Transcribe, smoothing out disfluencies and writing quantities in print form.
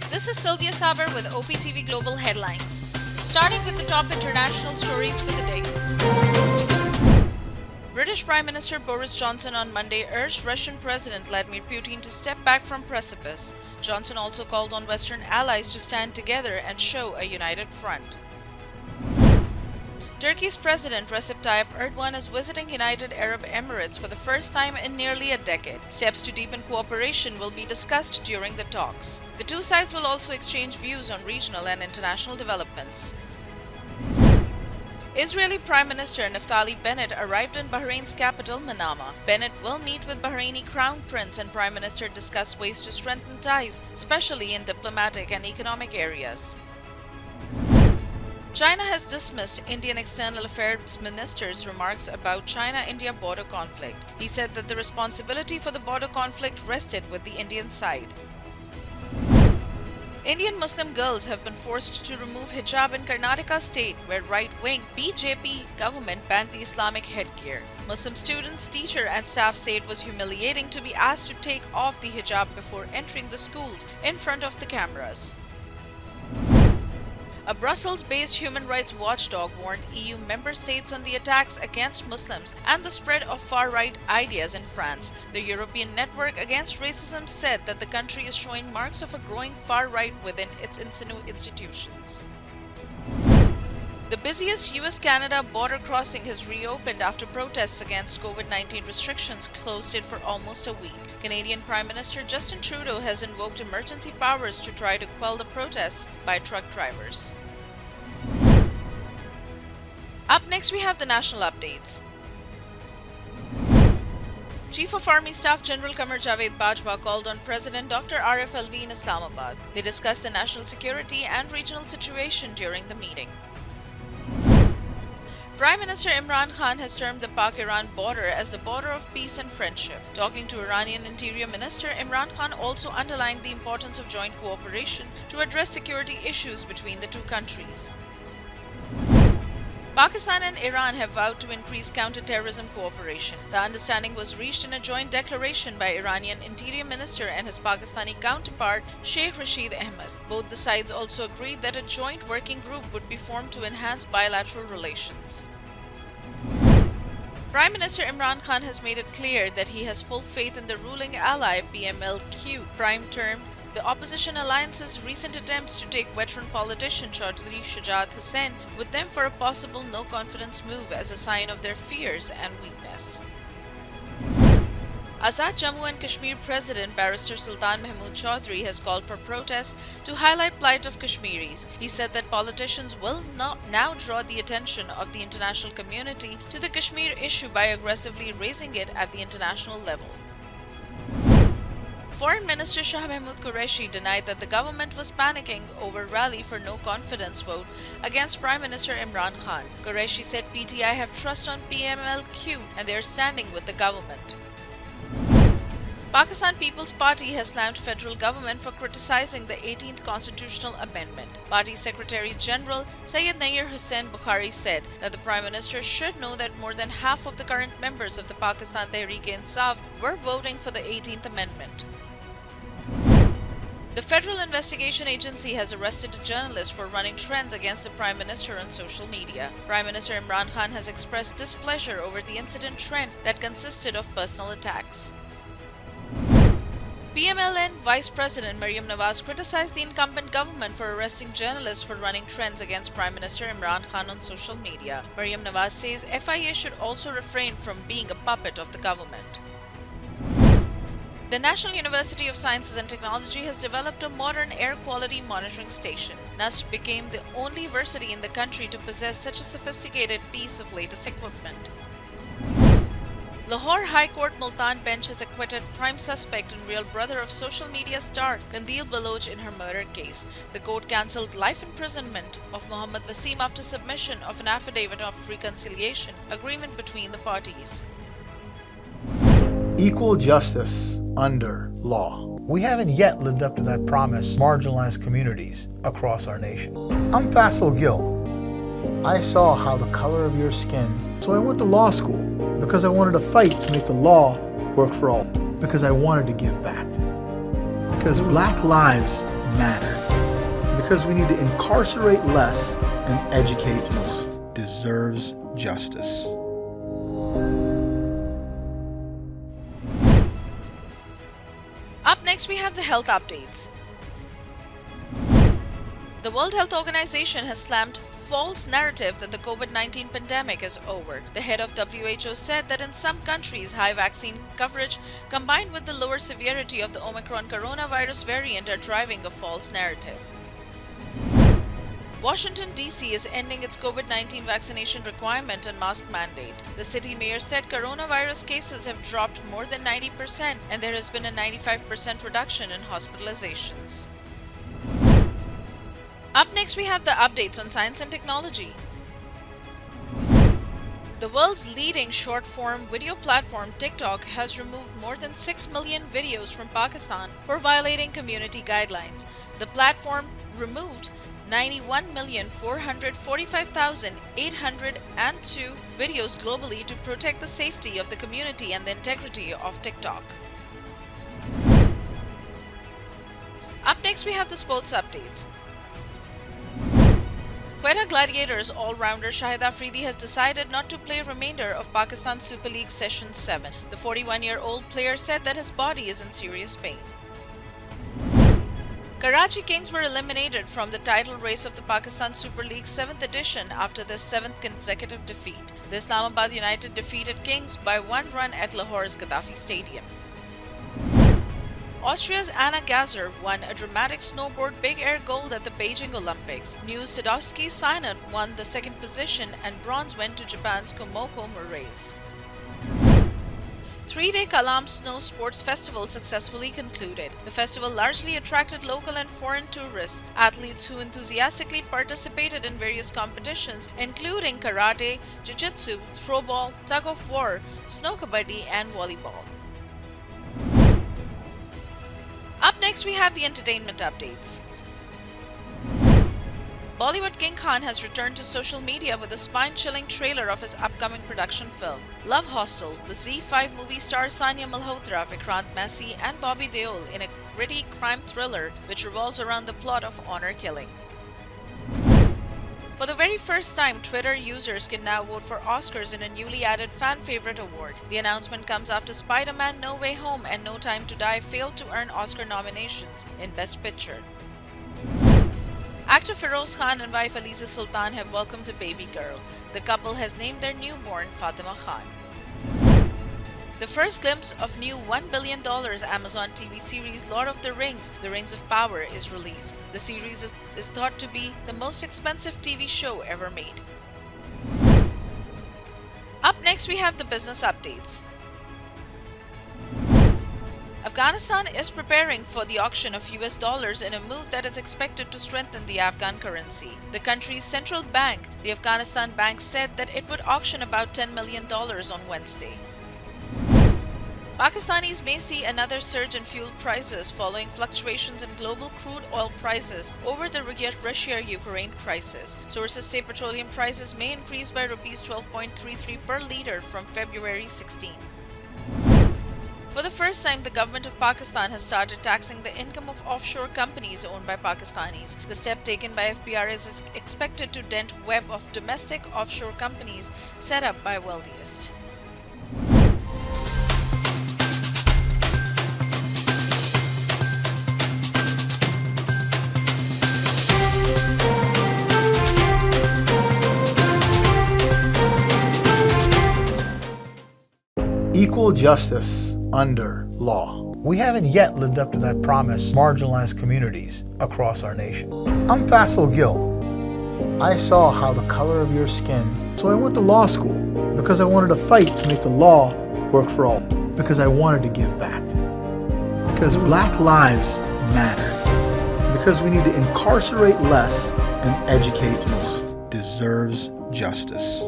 This is Sylvia Saber with OpTv Global headlines. Starting with the top international stories for the day. British Prime Minister Boris Johnson on Monday urged Russian President Vladimir Putin to step back from precipice. Johnson also called on Western allies to stand together and show a united front. Turkey's President Recep Tayyip Erdogan is visiting United Arab Emirates for the first time in nearly a decade. Steps to deepen cooperation will be discussed during the talks. The two sides will also exchange views on regional and international developments. Israeli Prime Minister Naftali Bennett arrived in Bahrain's capital, Manama. Bennett will meet with Bahraini Crown Prince and Prime Minister to discuss ways to strengthen ties, especially in diplomatic and economic areas. China has dismissed Indian External Affairs Minister's remarks about China-India border conflict. He said that the responsibility for the border conflict rested with the Indian side. Indian Muslim girls have been forced to remove hijab in Karnataka state, where right-wing BJP government banned the Islamic headgear. Muslim students, teacher and staff say it was humiliating to be asked to take off the hijab before entering the schools in front of the cameras. A Brussels-based human rights watchdog warned EU member states on the attacks against Muslims and the spread of far-right ideas in France. The European Network Against Racism said that the country is showing marks of a growing far-right within its institutions. The busiest US-Canada border crossing has reopened after protests against COVID-19 restrictions closed it for almost a week. Canadian Prime Minister Justin Trudeau has invoked emergency powers to try to quell the protests by truck drivers. Up next, we have the national updates. Chief of Army Staff General Qamar Javed Bajwa called on President Dr. Arif Alvi in Islamabad. They discussed the national security and regional situation during the meeting. Prime Minister Imran Khan has termed the Pak-Iran border as the border of peace and friendship. Talking to Iranian Interior Minister, Imran Khan also underlined the importance of joint cooperation to address security issues between the two countries. Pakistan and Iran have vowed to increase counter-terrorism cooperation. The understanding was reached in a joint declaration by Iranian Interior Minister and his Pakistani counterpart Sheikh Rashid Ahmed. Both the sides also agreed that a joint working group would be formed to enhance bilateral relations. Prime Minister Imran Khan has made it clear that he has full faith in the ruling ally PMLQ. Prime termed the opposition alliance's recent attempts to take veteran politician Chaudhry Shujat Hussain with them for a possible no-confidence move as a sign of their fears and weakness. Azad Jammu and Kashmir President Barrister Sultan Mahmood Chaudhry has called for protests to highlight plight of Kashmiris. He said that politicians will now draw the attention of the international community to the Kashmir issue by aggressively raising it at the international level. Foreign Minister Shah Mahmood Qureshi denied that the government was panicking over rally for no confidence vote against Prime Minister Imran Khan. Qureshi said PTI have trust on PMLQ and they are standing with the government. Pakistan People's Party has slammed federal government for criticizing the 18th constitutional amendment. Party Secretary General Syed Nair Hussain Bukhari said that the Prime Minister should know that more than half of the current members of the Pakistan Tehreek-e-Insaf were voting for the 18th amendment. The Federal Investigation Agency has arrested a journalist for running trends against the Prime Minister on social media. Prime Minister Imran Khan has expressed displeasure over the incident trend that consisted of personal attacks. PMLN Vice President Maryam Nawaz criticized the incumbent government for arresting journalists for running trends against Prime Minister Imran Khan on social media. Maryam Nawaz says FIA should also refrain from being a puppet of the government. The National University of Sciences and Technology has developed a modern air quality monitoring station. NUST became the only university in the country to possess such a sophisticated piece of latest equipment. Lahore High Court Multan bench has acquitted prime suspect and real brother of social media star Qandil Baloch in her murder case. The court cancelled life imprisonment of Mohammad Wasim after submission of an affidavit of reconciliation agreement between the parties. Equal justice under law. We haven't yet lived up to that promise, marginalized communities across our nation. I'm Faisal Gill. I saw how the color of your skin, so I went to law school because I wanted to fight to make the law work for all, because I wanted to give back, because Black lives matter. Because we need to incarcerate less and educate more. Deserves justice. Up next, we have the health updates. The World Health Organization has slammed false narrative that the COVID-19 pandemic is over. The head of WHO said that in some countries, high vaccine coverage combined with the lower severity of the Omicron coronavirus variant are driving a false narrative. Washington, D.C. is ending its COVID-19 vaccination requirement and mask mandate. The city mayor said coronavirus cases have dropped more than 90% and there has been a 95% reduction in hospitalizations. Up next, we have the updates on science and technology. The world's leading short-form video platform TikTok has removed more than 6 million videos from Pakistan for violating community guidelines. The platform removed 91,445,802 videos globally to protect the safety of the community and the integrity of TikTok. Up next, we have the sports updates. Quetta Gladiators all-rounder Shahid Afridi has decided not to play remainder of Pakistan Super League Session 7. The 41-year-old player said that his body is in serious pain. Karachi Kings were eliminated from the title race of the Pakistan Super League 7th edition after their 7th consecutive defeat. The Islamabad United defeated Kings by 1 run at Lahore's Gaddafi Stadium. Austria's Anna Gazer won a dramatic snowboard big air gold at the Beijing Olympics. New Sadowski Synod won the 2nd position and bronze went to Japan's Komoko Muray's. 3-day Kalam Snow Sports Festival successfully concluded. The festival largely attracted local and foreign tourists, athletes who enthusiastically participated in various competitions, including karate, jiu-jitsu, throwball, tug-of-war, snow kabaddi, and volleyball. Up next, we have the entertainment updates. Bollywood King Khan has returned to social media with a spine-chilling trailer of his upcoming production film. Love Hostel, the Z5 movie stars Sania Malhotra, Vikrant Massey and Bobby Deol in a gritty crime thriller which revolves around the plot of honor killing. For the very first time, Twitter users can now vote for Oscars in a newly added fan favorite award. The announcement comes after Spider-Man: No Way Home and No Time to Die failed to earn Oscar nominations in Best Picture. Actor Feroz Khan and wife Aliza Sultan have welcomed a baby girl. The couple has named their newborn Fatima Khan. The first glimpse of new $1 billion Amazon TV series Lord of the Rings, The Rings of Power is released. The series is thought to be the most expensive TV show ever made. Up next, we have the business updates. Afghanistan is preparing for the auction of US dollars in a move that is expected to strengthen the Afghan currency. The country's central bank, the Afghanistan Bank, said that it would auction about $10 million on Wednesday. Pakistanis may see another surge in fuel prices following fluctuations in global crude oil prices over the Russia-Ukraine crisis. Sources say petroleum prices may increase by Rs 12.33 per litre from February 16. For the first time, the government of Pakistan has started taxing the income of offshore companies owned by Pakistanis. The step taken by FPRS is expected to dent web of domestic offshore companies set up by wealthiest. Equal justice under law. We haven't yet lived up to that promise, marginalized communities across our nation. I'm Faisal Gill. I saw how the color of your skin, so I went to law school because I wanted to fight to make the law work for all, because I wanted to give back, because Black lives matter, because we need to incarcerate less and educate more. Deserves justice.